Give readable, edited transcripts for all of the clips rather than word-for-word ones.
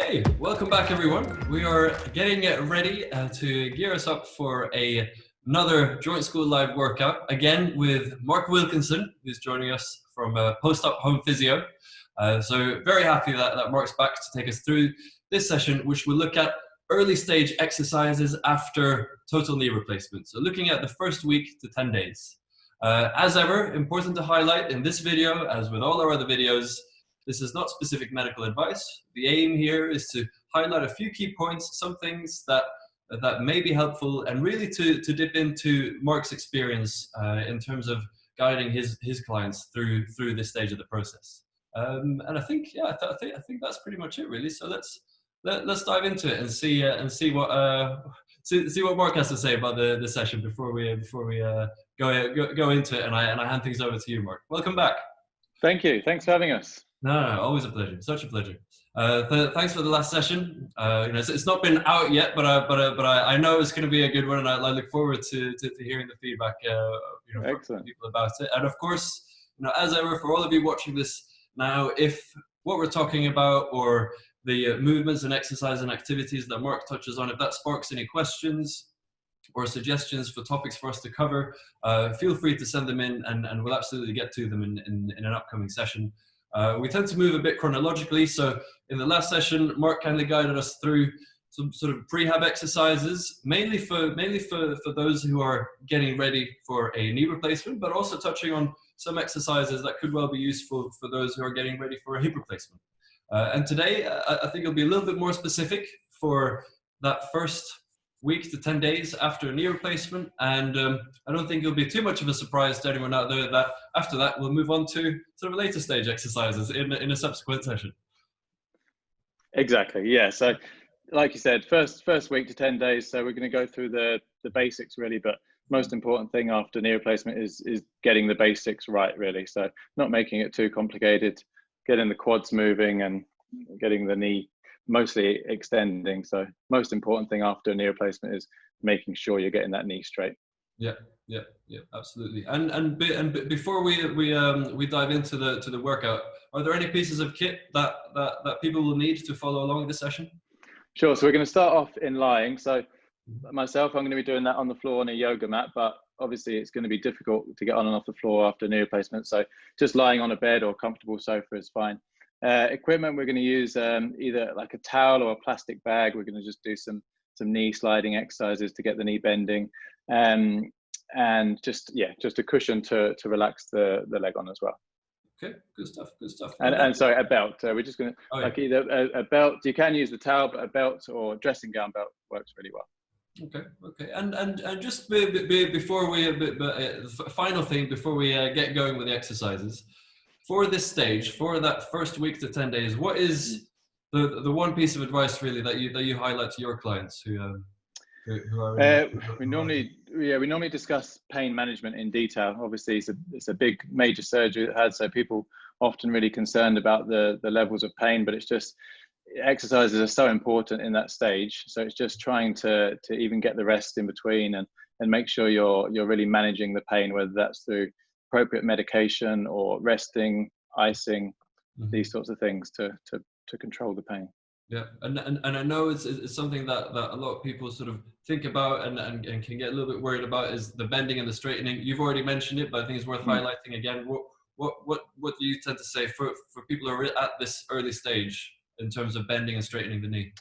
Okay, welcome back everyone. We are getting ready to gear us up for another Joint School Live workout, again with Mark Wilkinson, who's joining us from Post-Op Home Physio. So very happy that Mark's back to take us through this session, which will look at early stage exercises after total knee replacement. So looking at the first week to 10 days. As ever, important to highlight in this video, as with all our other videos, this is not specific medical advice. The aim here is to highlight a few key points, some things that may be helpful, and really to dip into Mark's experience in terms of guiding his clients through this stage of the process. And I think, yeah, I think that's pretty much it, really. So let's dive into it and see what Mark has to say about the session before we go into it. And I hand things over to you, Mark. Welcome back. Thank you. Thanks for having us. No, always a pleasure. Such a pleasure. Thanks for the last session. It's not been out yet, but I know it's going to be a good one, and I look forward to hearing the feedback. From people about it. And of course, as ever, for all of you watching this now, if what we're talking about or the movements and exercise and activities that Mark touches on, if that sparks any questions or suggestions for topics for us to cover, feel free to send them in, and we'll absolutely get to them in an upcoming session. We tend to move a bit chronologically, so in the last session, Mark kindly guided us through some sort of prehab exercises, mainly for those who are getting ready for a knee replacement, but also touching on some exercises that could well be useful for those who are getting ready for a hip replacement. And today, I think it'll be a little bit more specific for that first week to 10 days after a knee replacement, and I don't think it'll be too much of a surprise to anyone out there that after that we'll move on to sort of later stage exercises in a subsequent session. Exactly, yeah. So like you said, first week to 10 days, so we're going to go through the basics really, but most important thing after knee replacement is getting the basics right, really. So not making it too complicated, getting the quads moving and getting the knee mostly extending. So most important thing after a knee replacement is making sure you're getting that knee straight. Yeah, absolutely. And before we dive into the workout, are there any pieces of kit that people will need to follow along this session? Sure. So we're going to start off in lying. So myself, I'm going to be doing that on the floor on a yoga mat, but obviously it's going to be difficult to get on and off the floor after knee replacement. So just lying on a bed or comfortable sofa is fine. Equipment, we're going to use either like a towel or a plastic bag. We're going to just do some knee sliding exercises to get the knee bending, and just a cushion to relax the leg on as well. Okay, good stuff. And sorry, a belt. We're just going to either a belt. You can use the towel, but a belt or dressing gown belt works really well. Okay. And just before we final thing before we get going with the exercises. For this stage, for that first week to 10 days, what is the one piece of advice really that you highlight to your clients who are? We normally discuss pain management in detail. Obviously, it's a big major surgery that had, so people often really concerned about the levels of pain. But it's just exercises are so important in that stage. So it's just trying to even get the rest in between and make sure you're really managing the pain, whether that's through appropriate medication or resting, icing, these sorts of things to control the pain. Yeah, and I know it's something that a lot of people sort of think about and can get a little bit worried about is the bending and the straightening. You've already mentioned it, but I think it's worth highlighting again. What do you tend to say for people who are at this early stage in terms of bending and straightening the knee?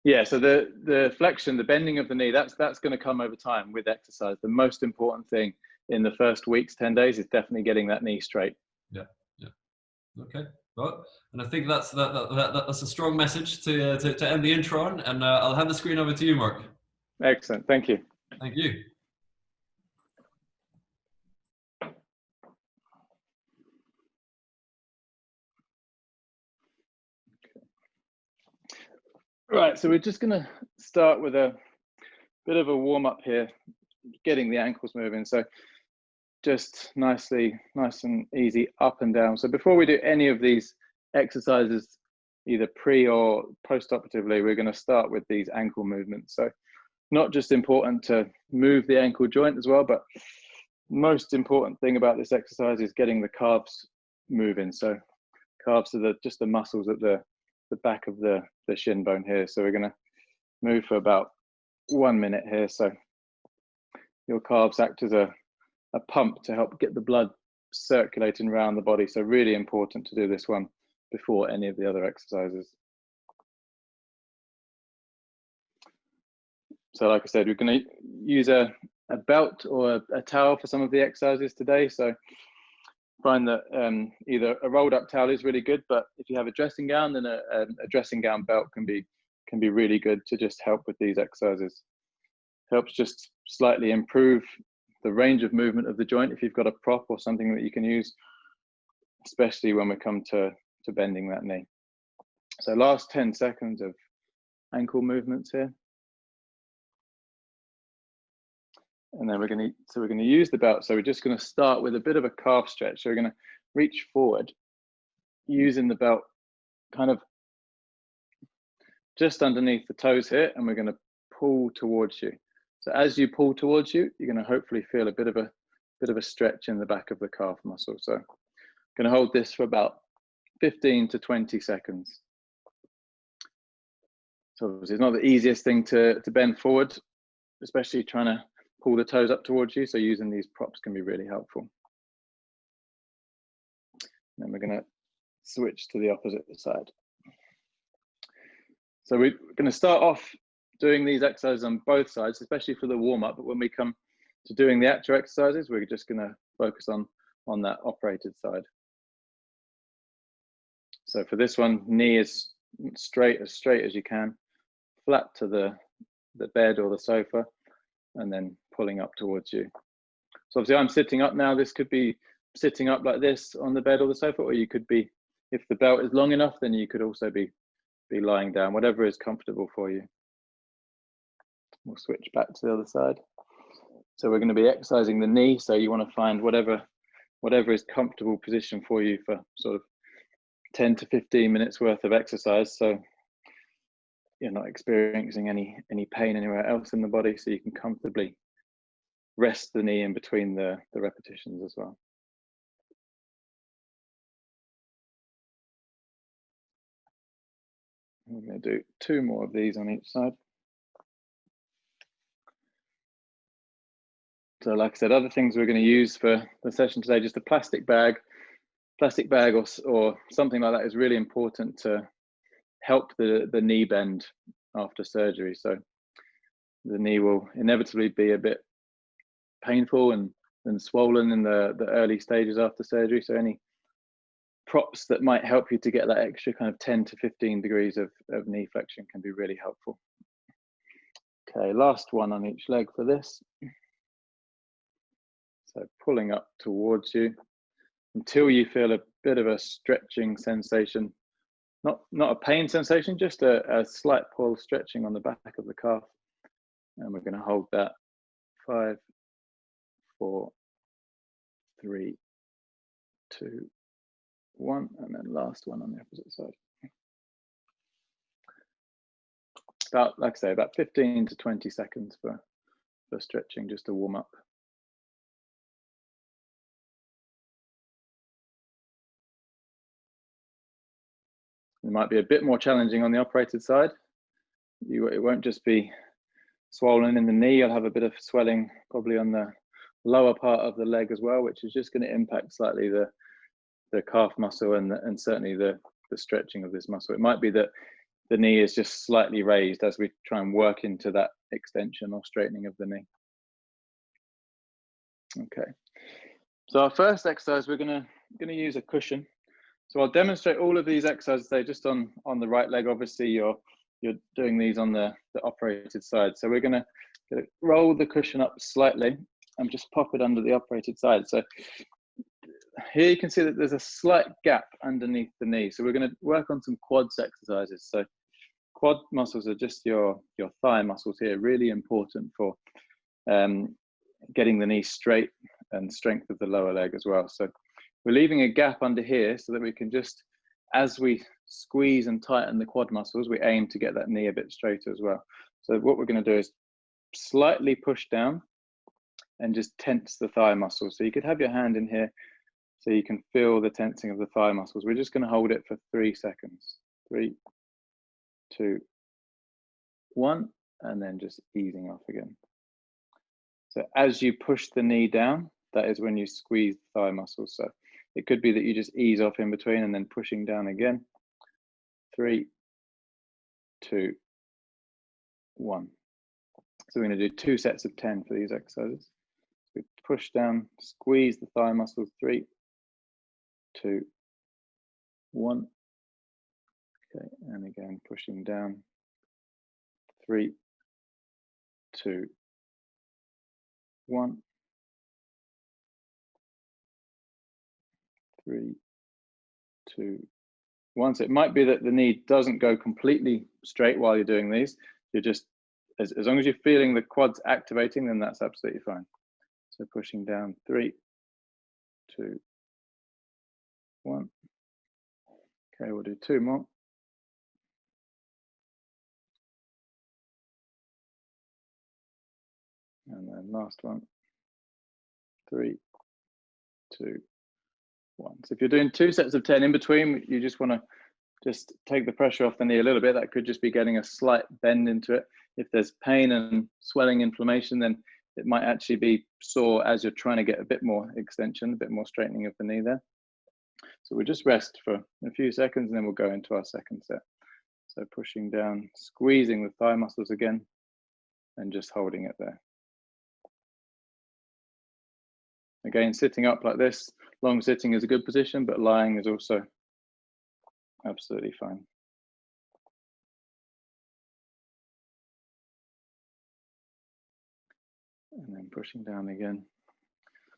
Yeah, so the flexion, the bending of the knee, that's going to come over time with exercise. The most important thing in the first weeks, 10 days, is definitely getting that knee straight. Yeah. Okay. Well, and I think that's a strong message to end the intro on, and I'll hand the screen over to you, Mark. Excellent. Thank you. Thank you. Right, so we're just going to start with a bit of a warm up here, getting the ankles moving. So just nice and easy up and down. So before we do any of these exercises, either pre or post-operatively, we're going to start with these ankle movements. So not just important to move the ankle joint as well, but most important thing about this exercise is getting the calves moving. So calves are just the muscles at the back of the shin bone here. So we're going to move for about 1 minute here. So your calves act as a pump to help get the blood circulating around the body. So really important to do this one before any of the other exercises. So like I said, we're going to use a belt or a towel for some of the exercises today. So find that either a rolled up towel is really good, but if you have a dressing gown, then a dressing gown belt can be really good to just help with these exercises. Helps just slightly improve the range of movement of the joint if you've got a prop or something that you can use, especially when we come to bending that knee. So last 10 seconds of ankle movements here. And then we're going to use the belt. So we're just going to start with a bit of a calf stretch. So we're going to reach forward using the belt kind of just underneath the toes here, and we're going to pull towards you. So as you pull towards you, you're going to hopefully feel a bit of a stretch in the back of the calf muscle. So I'm going to hold this for about 15 to 20 seconds. So obviously it's not the easiest thing to bend forward, especially trying to pull the toes up towards you. So using these props can be really helpful. Then we're going to switch to the opposite side. So we're going to start off doing these exercises on both sides, especially for the warm-up. But when we come to doing the actual exercises, we're just going to focus on that operated side. So for this one, knee is straight as you can, flat to the bed or the sofa, and then pulling up towards you. So obviously I'm sitting up now. This could be sitting up like this on the bed or the sofa, or you could be, if the belt is long enough, then you could also be lying down, whatever is comfortable for you. We'll switch back to the other side. So we're going to be exercising the knee. So you want to find whatever is comfortable position for you for sort of 10 to 15 minutes worth of exercise. So you're not experiencing any pain anywhere else in the body, so you can comfortably rest the knee in between the repetitions as well. We're going to do 2 more of these on each side. So like I said, other things we're going to use for the session today, just a plastic bag or something like that is really important to help the knee bend after surgery. So the knee will inevitably be a bit painful and swollen in the early stages after surgery. So any props that might help you to get that extra kind of 10 to 15 degrees of knee flexion can be really helpful. Okay, last one on each leg for this. So pulling up towards you until you feel a bit of a stretching sensation. Not a pain sensation, just a slight pull, stretching on the back of the calf. And we're going to hold that 5, 4, 3, 2, 1, and then last one on the opposite side. About, like I say, about 15 to 20 seconds for stretching, just to warm up. It might be a bit more challenging on the operated side. It won't just be swollen in the knee. You'll have a bit of swelling probably on the lower part of the leg as well, which is just going to impact slightly the calf muscle and certainly the stretching of this muscle. It might be that the knee is just slightly raised as we try and work into that extension or straightening of the knee. Okay, so our first exercise, we're gonna use a cushion. So I'll demonstrate all of these exercises today just on the right leg. Obviously you're doing these on the operated side. So we're gonna roll the cushion up slightly and just pop it under the operated side. So here you can see that there's a slight gap underneath the knee. So we're going to work on some quads exercises. So quad muscles are just your thigh muscles here, really important for getting the knee straight and strength of the lower leg as well. So we're leaving a gap under here so that we can just, as we squeeze and tighten the quad muscles, we aim to get that knee a bit straighter as well. So what we're going to do is slightly push down and just tense the thigh muscles. So you could have your hand in here so you can feel the tensing of the thigh muscles. We're just going to hold it for 3 seconds. 3, 2, 1, and then just easing off again. So as you push the knee down, that is when you squeeze the thigh muscles. So it could be that you just ease off in between and then pushing down again. 3, 2, 1. So we're going to do 2 sets of 10 for these exercises. So we push down, squeeze the thigh muscles. 3, 2, 1. Okay, and again pushing down. 3, 2, 1. 3, 2, 1. So it might be that the knee doesn't go completely straight while you're doing these. You're just, as long as you're feeling the quads activating, then that's absolutely fine. So pushing down. 3, 2, 1. Okay, we'll do 2 more. And then last one. 3, 2, 1. So if you're doing 2 sets of 10 in between, you just want to just take the pressure off the knee a little bit. That could just be getting a slight bend into it. If there's pain and swelling, inflammation, then it might actually be sore as you're trying to get a bit more extension, a bit more straightening of the knee there. So we'll just rest for a few seconds and then we'll go into our second set. So pushing down, squeezing the thigh muscles again, and just holding it there. Again, sitting up like this, long sitting is a good position, but lying is also absolutely fine. And then pushing down again.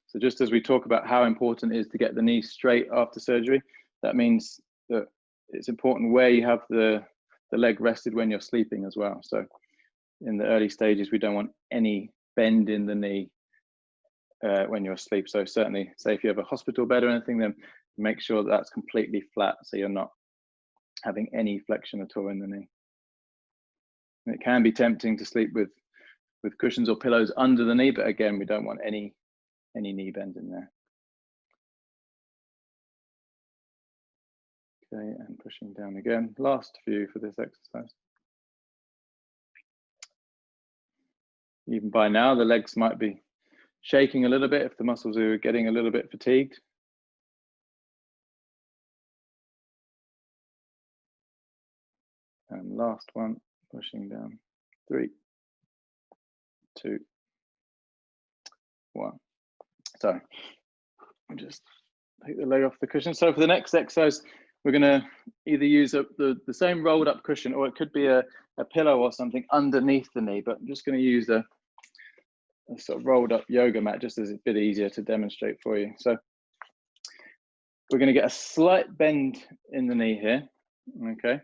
So just as we talk about how important it is to get the knee straight after surgery, that means that it's important where you have the leg rested when you're sleeping as well. So in the early stages, we don't want any bend in the knee when you're asleep. So certainly, say if you have a hospital bed or anything, then make sure that that's completely flat so you're not having any flexion at all in the knee. And it can be tempting to sleep with cushions or pillows under the knee, but again, we don't want any knee bend in there. Okay, and pushing down again. Last few for this exercise. Even by now, the legs might be shaking a little bit if the muscles are getting a little bit fatigued. And last one, pushing down. 3, 2, 1. So just take the leg off the cushion. So for the next exercise, we're going to either use the same rolled up cushion, or it could be a pillow or something underneath the knee, but I'm just going to use a sort of rolled up yoga mat just as it's a bit easier to demonstrate for you. So we're going to get a slight bend in the knee here, okay?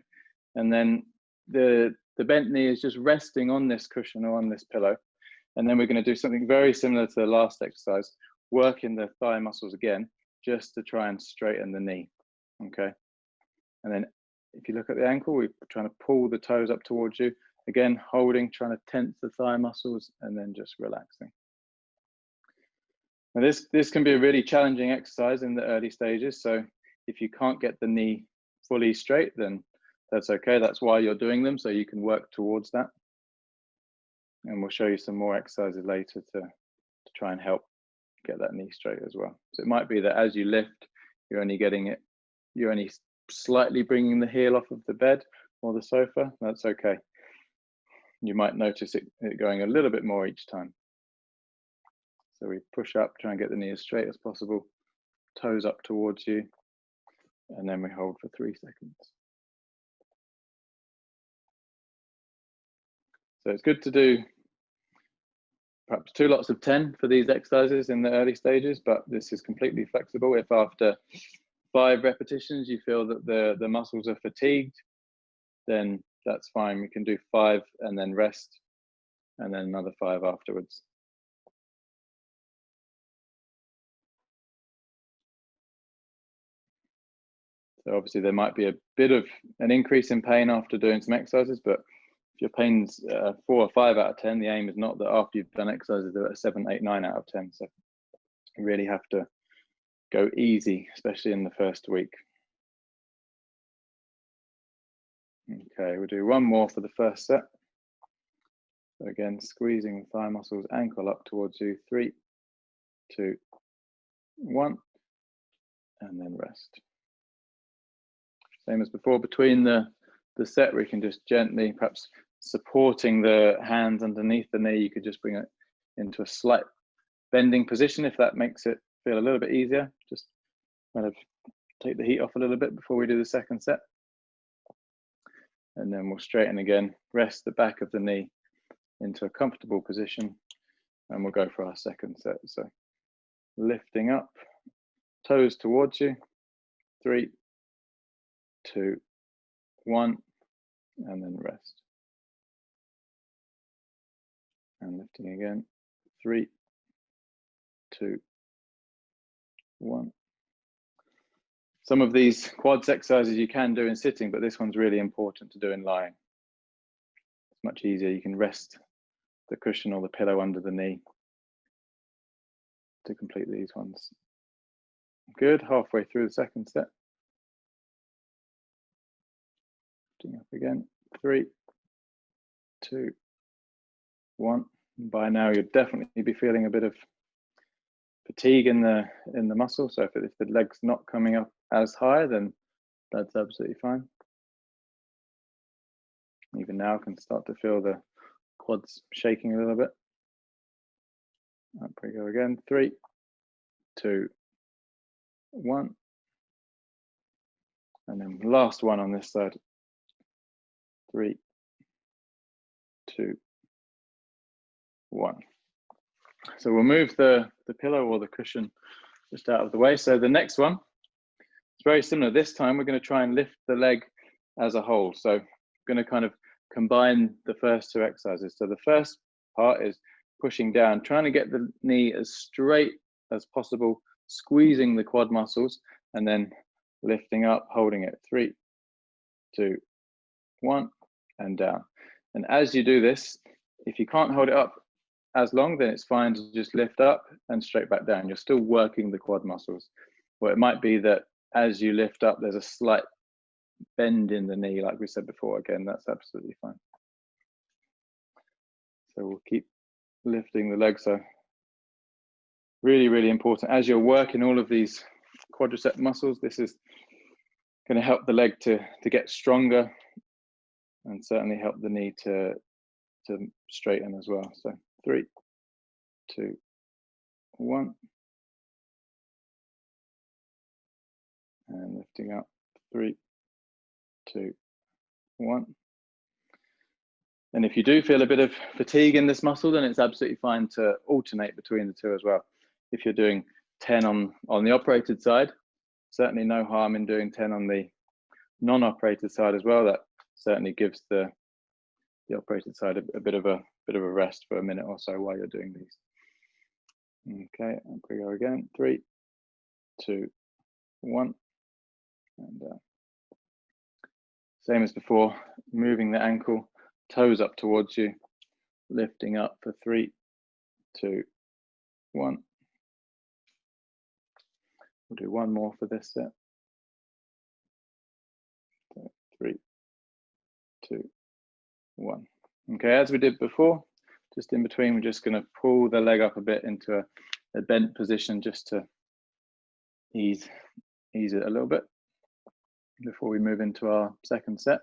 And then the bent knee is just resting on this cushion or on this pillow. And then we're going to do something very similar to the last exercise, working the thigh muscles again, just to try and straighten the knee, okay? And then if you look at the ankle, we're trying to pull the toes up towards you. Again, holding, trying to tense the thigh muscles, and then just relaxing. Now this can be a really challenging exercise in the early stages. So if you can't get the knee fully straight, then that's okay. That's why you're doing them, so you can work towards that. And we'll show you some more exercises later to try and help get that knee straight as well. So it might be that as you lift, you're only slightly bringing the heel off of the bed or the sofa. That's okay. You might notice it going a little bit more each time. So we push up, try and get the knee as straight as possible, toes up towards you, and then we hold for 3 seconds. So it's good to do perhaps 2 lots of 10 for these exercises in the early stages, but this is completely flexible. If after 5 repetitions you feel that the muscles are fatigued, then that's fine. We can do 5 and then rest, and then another 5 afterwards. So obviously there might be a bit of an increase in pain after doing some exercises, but if your pain's 4 or 5 out of 10, the aim is not that after you've done exercises they're at 7, 8, 9 out of 10. So you really have to go easy, especially in the first week. Okay, we'll do one more for the first set. So again, squeezing the thigh muscles, ankle up towards you. 3, 2, 1, and then rest. Same as before, between the set, we can just gently, perhaps supporting the hands underneath the knee, you could just bring it into a slight bending position if that makes it feel a little bit easier. Just kind of take the heat off a little bit before we do the second set. And then we'll straighten again, rest the back of the knee into a comfortable position, and we'll go for our second set. So lifting up, toes towards you. 3, 2, 1, and then rest. And lifting again. 3, 2, 1. Some of these quads exercises you can do in sitting, but this one's really important to do in lying. It's much easier. You can rest the cushion or the pillow under the knee to complete these ones. Good, halfway through the second set. Lifting up again. 3, 2, 1. By now you'll definitely be feeling a bit of fatigue in the muscle. So if the leg's not coming up as high, then that's absolutely fine. Even now I can start to feel the quads shaking a little bit. Up we go again. 3, 2, 1. And then last one on this side. 3, 2, 1. So we'll move the pillow or the cushion just out of the way. So the next one, it's very similar. This time we're going to try and lift the leg as a whole. So we're going to kind of combine the first two exercises. So the first part is pushing down, trying to get the knee as straight as possible, squeezing the quad muscles, and then lifting up, holding it. 3, 2, 1, and down. And as you do this, if you can't hold it up as long, then it's fine to just lift up and straight back down. You're still working the quad muscles. Well, it might be that as you lift up, there's a slight bend in the knee, like we said before. Again, that's absolutely fine. So we'll keep lifting the legs. So really, really important. As you're working all of these quadricep muscles, this is going to help the leg to get stronger, and certainly help the knee to straighten as well. So 3, 2, 1. And lifting up. 3, 2, 1. And if you do feel a bit of fatigue in this muscle, then it's absolutely fine to alternate between the two as well. If you're doing 10 on the operated side, certainly no harm in doing 10 on the non-operated side as well. That certainly gives the operated side a bit of a rest for a minute or so while you're doing these. Okay, and we go again. 3, 2, 1, and same as before, moving the ankle, toes up towards you, lifting up for 3, 2, 1. We'll do one more for this set. 3, 2, 1. Okay, as we did before, just in between, we're just going to pull the leg up a bit into a bent position just to ease it a little bit before we move into our second set.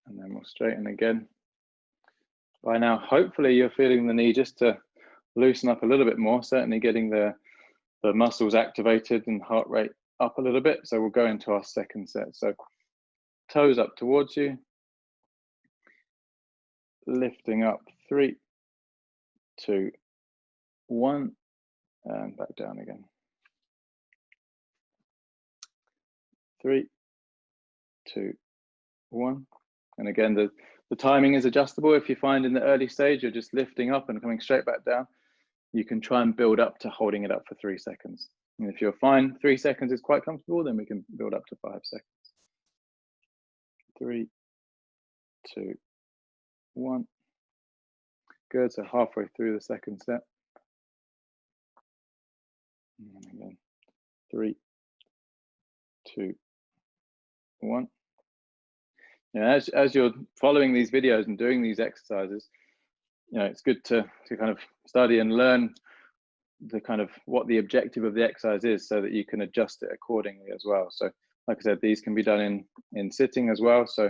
And then we'll straighten again. By now, hopefully you're feeling the knee just to loosen up a little bit more, certainly getting the muscles activated and heart rate up a little bit. So we'll go into our second set. So toes up towards you, lifting up. 3, 2, 1, and back down again. 3, 2, 1. And again, the timing is adjustable. If you find in the early stage you're just lifting up and coming straight back down, you can try and build up to holding it up for 3 seconds. And if you're fine, 3 seconds is quite comfortable, then we can build up to 5 seconds. 3, 2, 1. Good, so halfway through the second set. And again, 3, 2, 1. As you're following these videos and doing these exercises, it's good to kind of study and learn the kind of what the objective of the exercise is, so that you can adjust it accordingly as well. So like I said, these can be done in sitting as well. So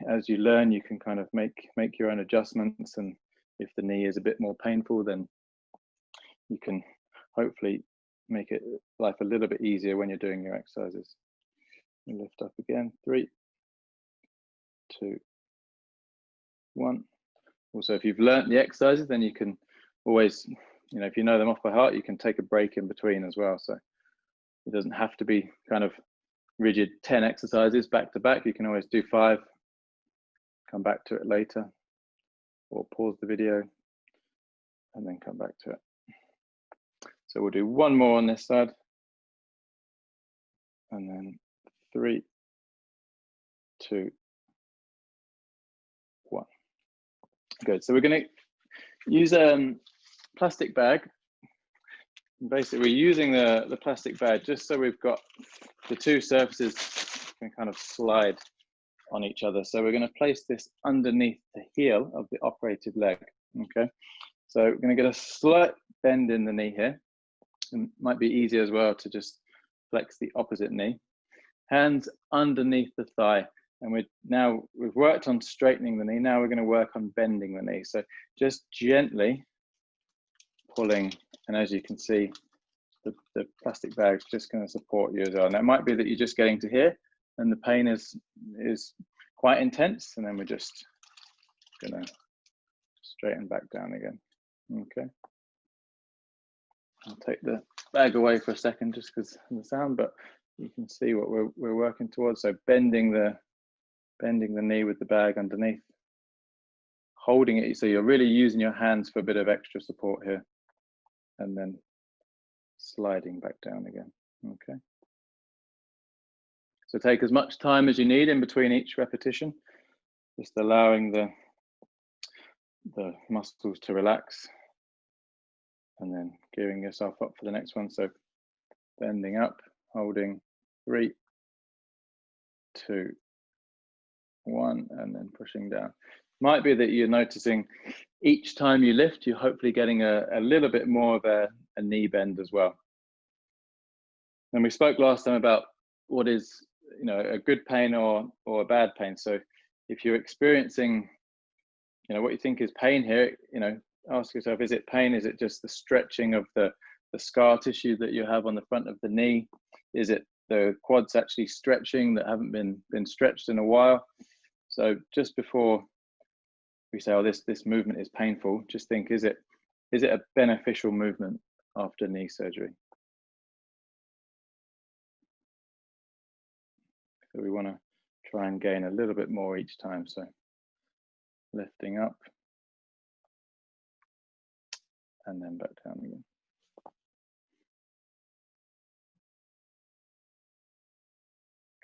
as you learn, you can kind of make your own adjustments, and if the knee is a bit more painful, then you can hopefully make life a little bit easier when you're doing your exercises. You lift up again, 3, 2, 1. Also, if you've learnt the exercises, then you can always, if you know them off by heart, you can take a break in between as well. So it doesn't have to be kind of rigid 10 exercises back to back. You can always do 5, come back to it later, or pause the video and then come back to it. So we'll do one more on this side, and then 3, 2, 1. Good. So we're going to use a plastic bag. Basically, we're using the plastic bag just so we've got the two surfaces can kind of slide on each other. So we're going to place this underneath the heel of the operated leg. Okay. So we're going to get a slight bend in the knee here. It might be easier as well to just flex the opposite knee. Hands underneath the thigh. And we've worked on straightening the knee. Now we're going to work on bending the knee. So just gently pulling, and as you can see, the plastic bag's just going to support you as well. And it might be that you're just getting to here and the pain is quite intense, and then we're just going to straighten back down again. Okay. I'll take the bag away for a second just because of the sound, but you can see what we're working towards. So bending the knee with the bag underneath, holding it, so you're really using your hands for a bit of extra support here, and then sliding back down again. Okay. So take as much time as you need in between each repetition, just allowing the muscles to relax, and then gearing yourself up for the next one. So bending up, holding, 3, 2, 1, and then pushing down. Might be that you're noticing each time you lift, you're hopefully getting a little bit more of a knee bend as well. And we spoke last time about what is, a good pain or a bad pain. So if you're experiencing, what you think is pain here, ask yourself, is it pain? Is it just the stretching of the scar tissue that you have on the front of the knee? Is it the quads actually stretching that haven't been stretched in a while? So just before we say, oh, this movement is painful, just think, is it a beneficial movement after knee surgery? So we want to try and gain a little bit more each time. So lifting up and then back down again.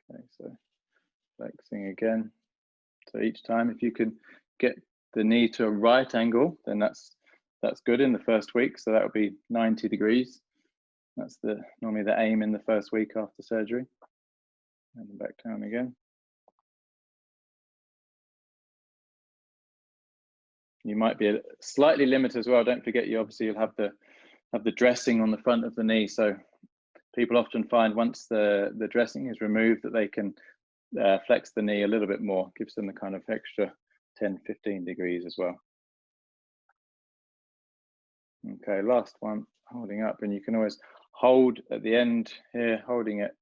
Okay, so flexing again. So each time, if you can get the knee to a right angle, then that's good in the first week. So that would be 90 degrees. That's normally the aim in the first week after surgery. And then back down again. You might be slightly limited as well. Don't forget, you'll have the dressing on the front of the knee. So people often find once the dressing is removed that they can flex the knee a little bit more. Gives them the kind of extra 10-15 degrees as well. Okay, last one, holding up, and you can always hold at the end here, holding it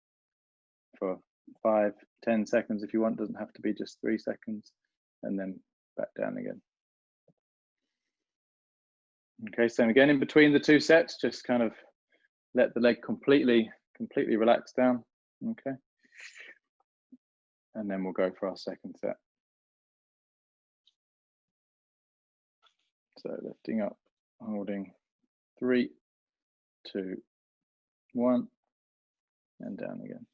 for 5-10 seconds if you want. Doesn't have to be just 3 seconds, and then back down again. Okay, so again, in between the 2 sets, just kind of let the leg completely relax down. Okay, and then we'll go for our second set. So lifting up, holding, 3, 2, 1, and down again.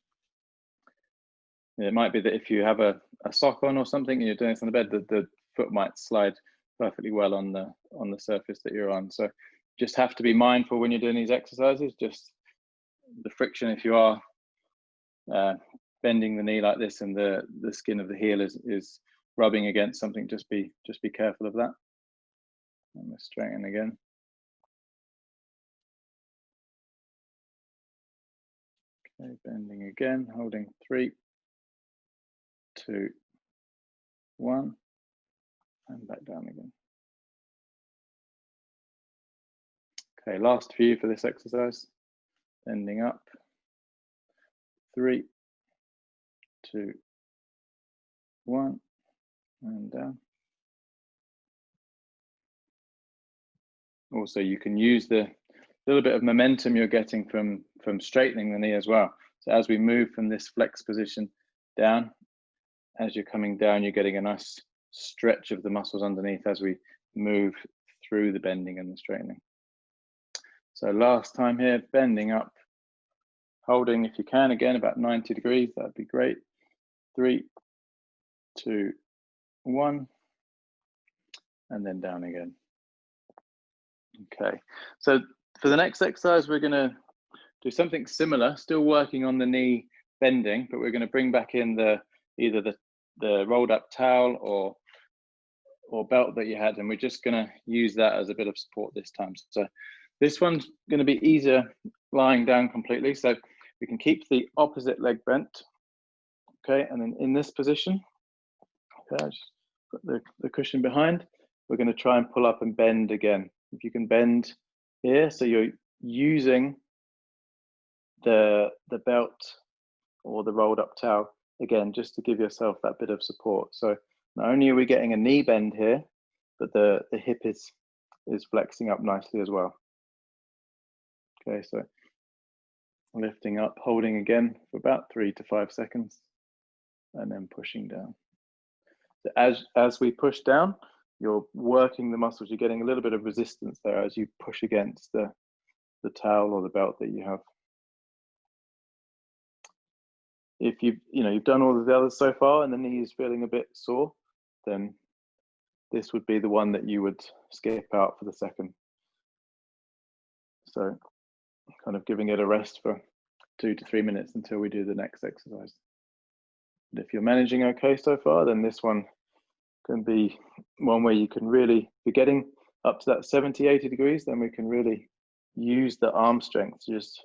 It might be that if you have a sock on or something and you're doing this on the bed, the foot might slide perfectly well on the surface that you're on. So just have to be mindful when you're doing these exercises, just the friction if you are bending the knee like this and the skin of the heel is rubbing against something, just be careful of that. And let's straighten again. Okay, bending again, holding 3, 2, 1, and back down again. Okay, last few for this exercise. Bending up, 3, 2, 1, and down. Also, you can use the little bit of momentum you're getting from straightening the knee as well. So as we move from this flex position down, as you're coming down, you're getting a nice stretch of the muscles underneath as we move through the bending and the straightening. So last time here, bending up, holding, if you can, again, about 90 degrees, that'd be great. 3, 2, 1, and then down again. Okay, so for the next exercise, we're gonna do something similar, still working on the knee bending, but we're gonna bring back in either the rolled up towel or belt that you had, and we're just gonna use that as a bit of support this time. So this one's gonna be easier lying down completely, so we can keep the opposite leg bent, okay, and then in this position, okay, I just put the cushion behind, we're gonna try and pull up and bend again. If you can bend here, so you're using the belt or the rolled up towel, again, just to give yourself that bit of support. So not only are we getting a knee bend here, but the hip is flexing up nicely as well. Okay, so lifting up, holding again for about 3 to 5 seconds, and then pushing down. So as we push down, you're working the muscles, you're getting a little bit of resistance there as you push against the towel or the belt that you have. If you've done all of the others so far and the knee is feeling a bit sore, then this would be the one that you would skip out for the second. So kind of giving it a rest for 2 to 3 minutes until we do the next exercise. And if you're managing okay so far, then this one can be one where you can really be getting up to that 70, 80 degrees, then we can really use the arm strength to just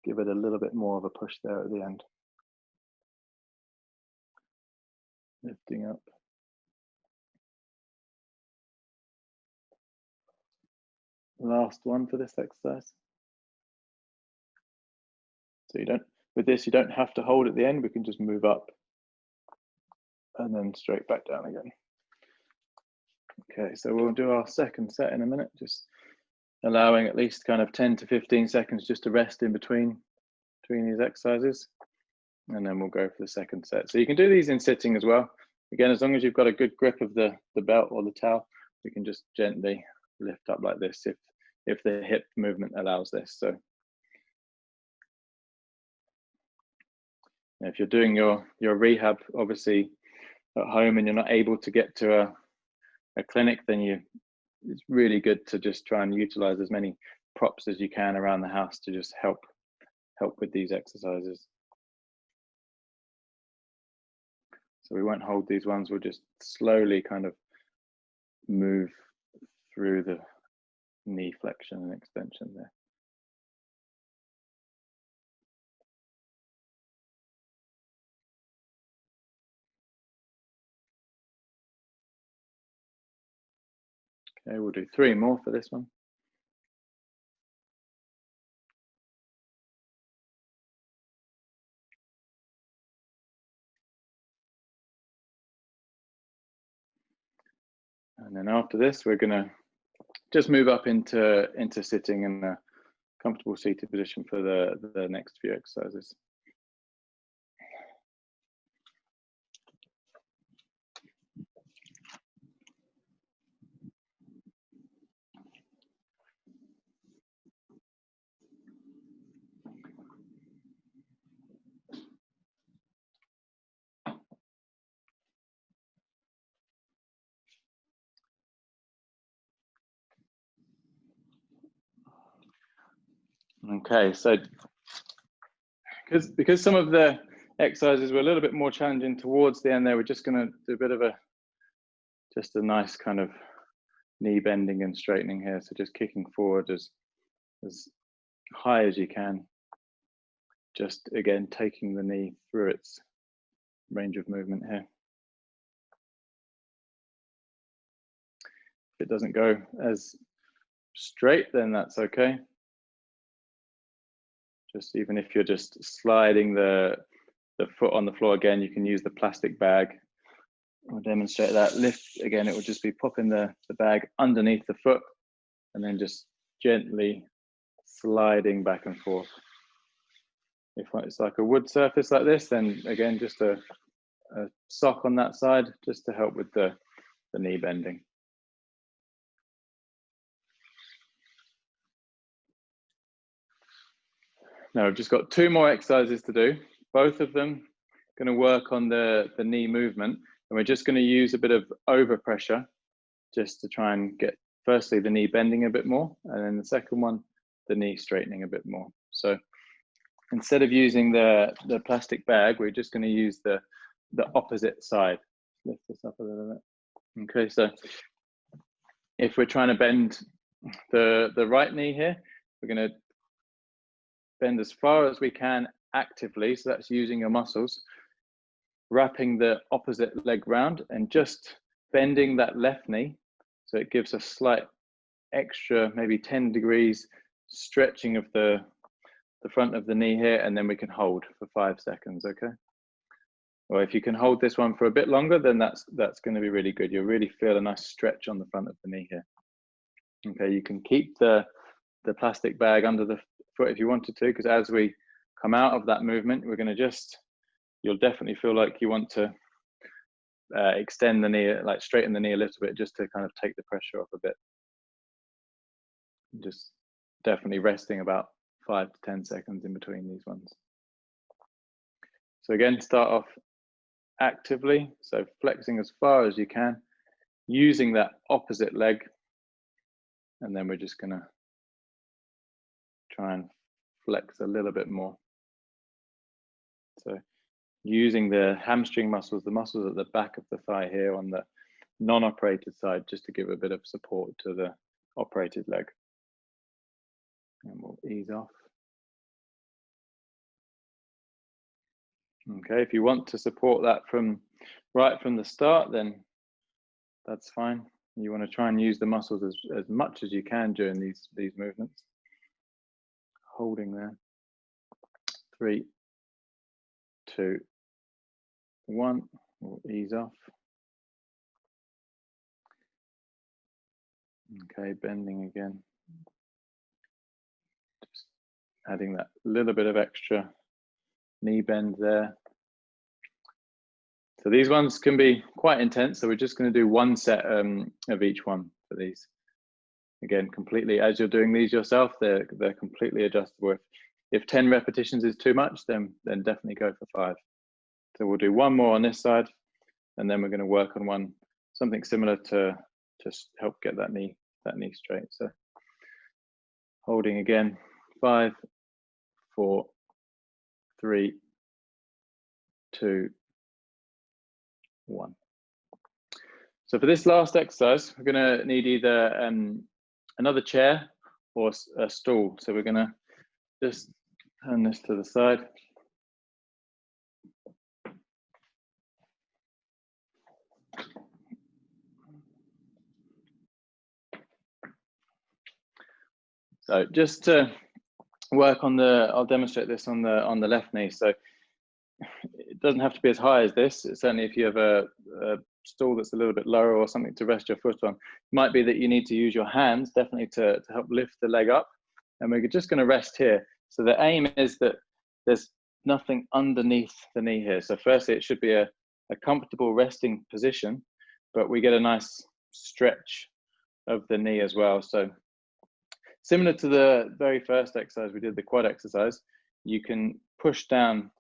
give it a little bit more of a push there at the end. Lifting up. Last one for this exercise. So with this, you don't have to hold at the end, we can just move up and then straight back down again. Okay, so we'll do our second set in a minute, just allowing at least kind of 10 to 15 seconds just to rest in between these exercises. And then we'll go for the second set. So you can do these in sitting as well. Again, as long as you've got a good grip of the belt or the towel, we can just gently lift up like this if the hip movement allows this. So if you're doing your rehab, obviously at home, and you're not able to get to a clinic, then it's really good to just try and utilize as many props as you can around the house to just help with these exercises. So we won't hold these ones, we'll just slowly kind of move through the knee flexion and extension there. Okay, we'll do 3 more for this one. And then after this, we're gonna just move up into sitting in a comfortable seated position for the next few exercises. Okay, so because some of the exercises were a little bit more challenging towards the end there, we're just going to do a bit of just a nice kind of knee bending and straightening here. So just kicking forward as high as you can. Just again, taking the knee through its range of movement here. If it doesn't go as straight, then that's okay. Just even if you're just sliding the foot on the floor again, you can use the plastic bag. I'll demonstrate that. Lift again, it will just be popping the bag underneath the foot and then just gently sliding back and forth. If it's like a wood surface like this, then again, just a sock on that side just to help with the knee bending. Now we've just got 2 more exercises to do. Both of them going to work on the knee movement, and we're just going to use a bit of overpressure just to try and get firstly the knee bending a bit more, and then the second one, the knee straightening a bit more. So instead of using the plastic bag, we're just going to use the opposite side. Lift this up a little bit. Okay, so if we're trying to bend the right knee here, we're going to bend as far as we can actively, so that's using your muscles, wrapping the opposite leg round and just bending that left knee, so it gives a slight extra, maybe 10 degrees stretching of the front of the knee here, and then we can hold for 5 seconds, okay? Or if you can hold this one for a bit longer, then that's going to be really good. You'll really feel a nice stretch on the front of the knee here. Okay, you can keep the plastic bag under the foot if you wanted to, because as we come out of that movement, we're going to you'll definitely feel like you want to extend the knee, like straighten the knee a little bit, just to kind of take the pressure off a bit. Just definitely resting about 5 to 10 seconds in between these ones. So again, start off actively, so flexing as far as you can, using that opposite leg, and then we're just going to try and flex a little bit more. So using the hamstring muscles, the muscles at the back of the thigh here on the non-operated side, just to give a bit of support to the operated leg. And we'll ease off. Okay, if you want to support that right from the start, then that's fine. You want to try and use the muscles as much as you can during these movements. Holding there. 3, 2, 1. We'll ease off. Okay, bending again. Just adding that little bit of extra knee bend there. So these ones can be quite intense, so we're just going to do 1 set of each one for these. Again, completely, as you're doing these yourself, they're completely adjustable. If 10 repetitions is too much, then definitely go for 5. So we'll do 1 more on this side, and then we're going to work on something similar to just help get that knee straight. So holding again, 5, 4, 3, 2, 1. So for this last exercise, we're going to need either another chair or a stool. So we're going to just turn this to the side. So just to work on I'll demonstrate this on the left knee. So it doesn't have to be as high as this. Certainly if you have a stool that's a little bit lower or something to rest your foot on, it might be that you need to use your hands definitely to help lift the leg up. And we're just going to rest here. So the aim is that there's nothing underneath the knee here. So firstly, it should be a comfortable resting position, but we get a nice stretch of the knee as well. So similar to the very first exercise we did, the quad exercise, you can push down,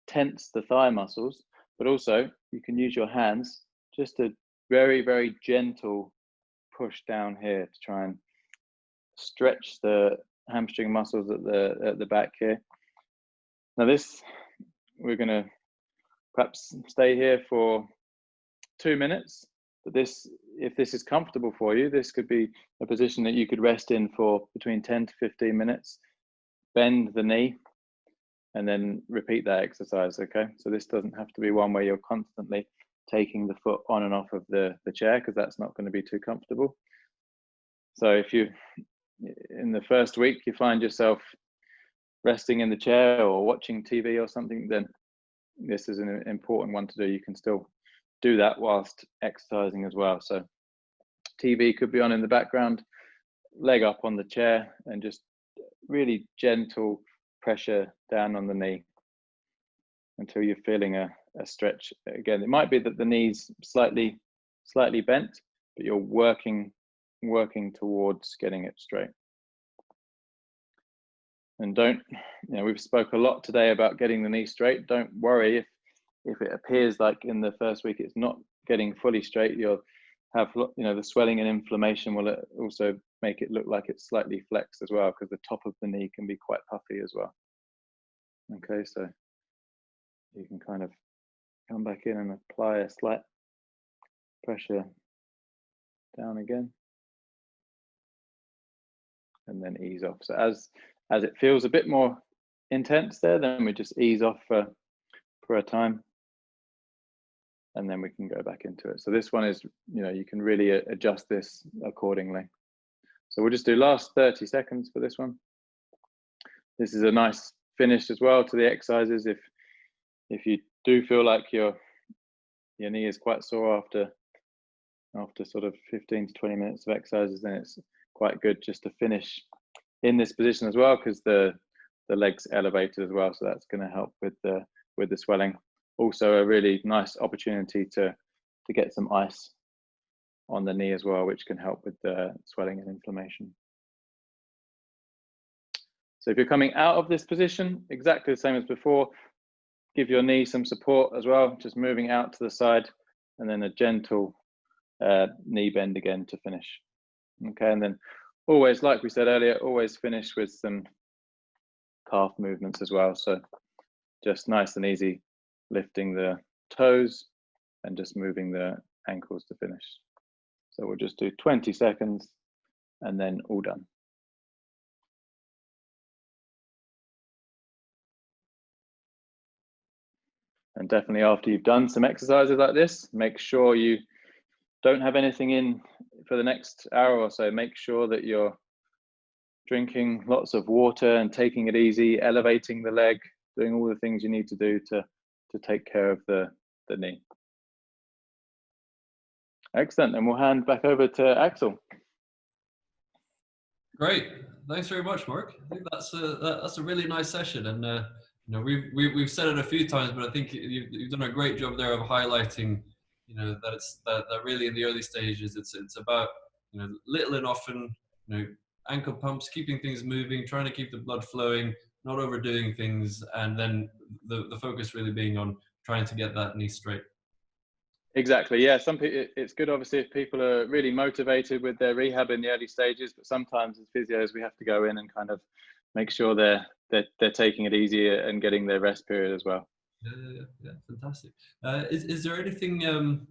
tense the thigh muscles, but also you can use your hands just a very, very gentle push down here to try and stretch the hamstring muscles at the back here. Now we're going to perhaps stay here for 2 minutes, but if this is comfortable for you, this could be a position that you could rest in for between 10 to 15 minutes, bend the knee, and then repeat that exercise, okay? So this doesn't have to be one where you're constantly taking the foot on and off of the chair, because that's not going to be too comfortable. So if you, in the first week, you find yourself resting in the chair or watching TV or something, then this is an important one to do. You can still do that whilst exercising as well. So TV could be on in the background, leg up on the chair, and just really gentle pressure down on the knee until you're feeling a stretch. Again, it might be that the knee's slightly bent, but you're working towards getting it straight. And we've spoke a lot today about getting the knee straight. Don't worry if it appears like in the first week it's not getting fully straight. You'll have, the swelling and inflammation will also make it look like it's slightly flexed as well, because the top of the knee can be quite puffy as well. Okay, so you can kind of come back in and apply a slight pressure down again, and then ease off. So as it feels a bit more intense there, then we just ease off for a time, and then we can go back into it. So this one is, you can really adjust this accordingly. So we'll just do last 30 seconds for this one. This is a nice finish as well to the exercises. If you do feel like your knee is quite sore after sort of 15 to 20 minutes of exercises, then it's quite good just to finish in this position as well, because the leg's elevated as well, so that's going to help with the swelling. Also a really nice opportunity to get some ice on the knee as well, which can help with the swelling and inflammation. So if you're coming out of this position, exactly the same as before, give your knee some support as well, just moving out to the side, and then a gentle knee bend again to finish. Okay, and then always, like we said earlier, always finish with some calf movements as well. So just nice and easy, lifting the toes and just moving the ankles to finish. So we'll just do 20 seconds and then all done. And definitely after you've done some exercises like this, make sure you don't have anything in for the next hour or so. Make sure that you're drinking lots of water and taking it easy, elevating the leg, doing all the things you need to do to take care of the knee. Excellent, and we'll hand back over to Axel. Great, thanks very much, Mark. I think that's a really nice session, and we've said it a few times, but I think you've done a great job there of highlighting, that really in the early stages it's about little and often, ankle pumps, keeping things moving, trying to keep the blood flowing, not overdoing things, and then the focus really being on trying to get that knee straight. Exactly, yeah. Some people, it's good obviously if people are really motivated with their rehab in the early stages, but sometimes as physios we have to go in and kind of make sure they're taking it easy and getting their rest period as well. Yeah, fantastic. Is there anything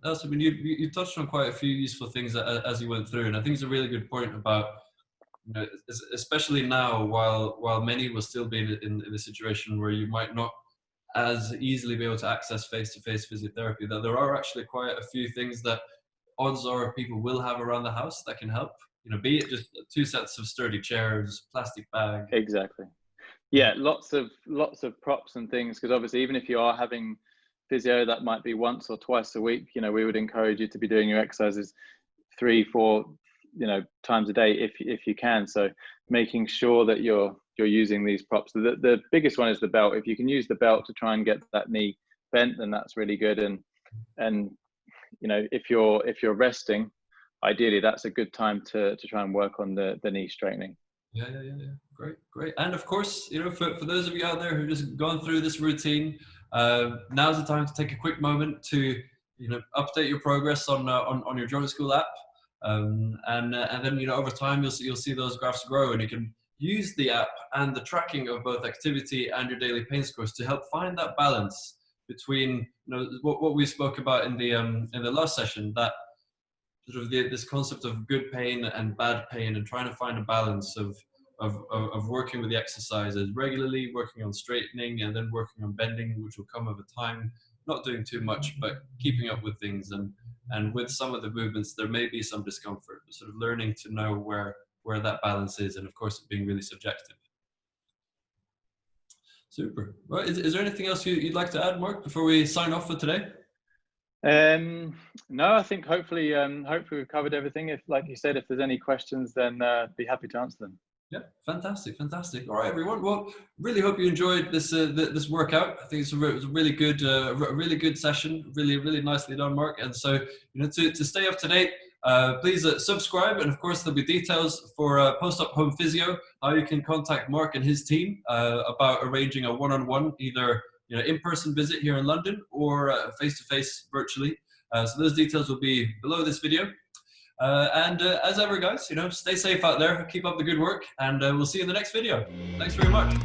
else? I mean, you touched on quite a few useful things as you went through, and I think it's a really good point about, especially now, while many will still be in a situation where you might not as easily be able to access face-to-face physiotherapy, that there are actually quite a few things that odds are people will have around the house that can help. Be it just 2 sets of sturdy chairs, plastic bag. Exactly. Yeah, lots of props and things, because obviously even if you are having physio, that might be once or twice a week. We would encourage you to be doing your exercises 3-4 times a day if you can. So making sure that you're using these props. The biggest one is the belt. If you can use the belt to try and get that knee bent, then that's really good. And if you're resting, ideally that's a good time to try and work on the knee straightening. Yeah. Great. And of course, for those of you out there who've just gone through this routine, now's the time to take a quick moment to update your progress on your Joint School app, and then over time you'll see those graphs grow, and you can use the app and the tracking of both activity and your daily pain scores to help find that balance between, what we spoke about in the last session, that sort of this concept of good pain and bad pain, and trying to find a balance of working with the exercises regularly, working on straightening, and then working on bending, which will come over time, not doing too much, but keeping up with things. And with some of the movements, there may be some discomfort, but sort of learning to know where that balance is, and of course, it being really subjective. Super. Well, is there anything else you'd like to add, Mark, before we sign off for today? No, I think hopefully we've covered everything. If, like you said, if there's any questions, then be happy to answer them. Yeah, fantastic. All right, everyone. Well, really hope you enjoyed this this workout. I think it was a really good session. Really nicely done, Mark. And so, to stay up to date, please subscribe, and of course there'll be details for post-op home physio, how you can contact Mark and his team about arranging a one-on-one, either in-person visit here in London or face-to-face virtually. So those details will be below this video. And as ever, guys, stay safe out there, keep up the good work, and we'll see you in the next video. Thanks very much.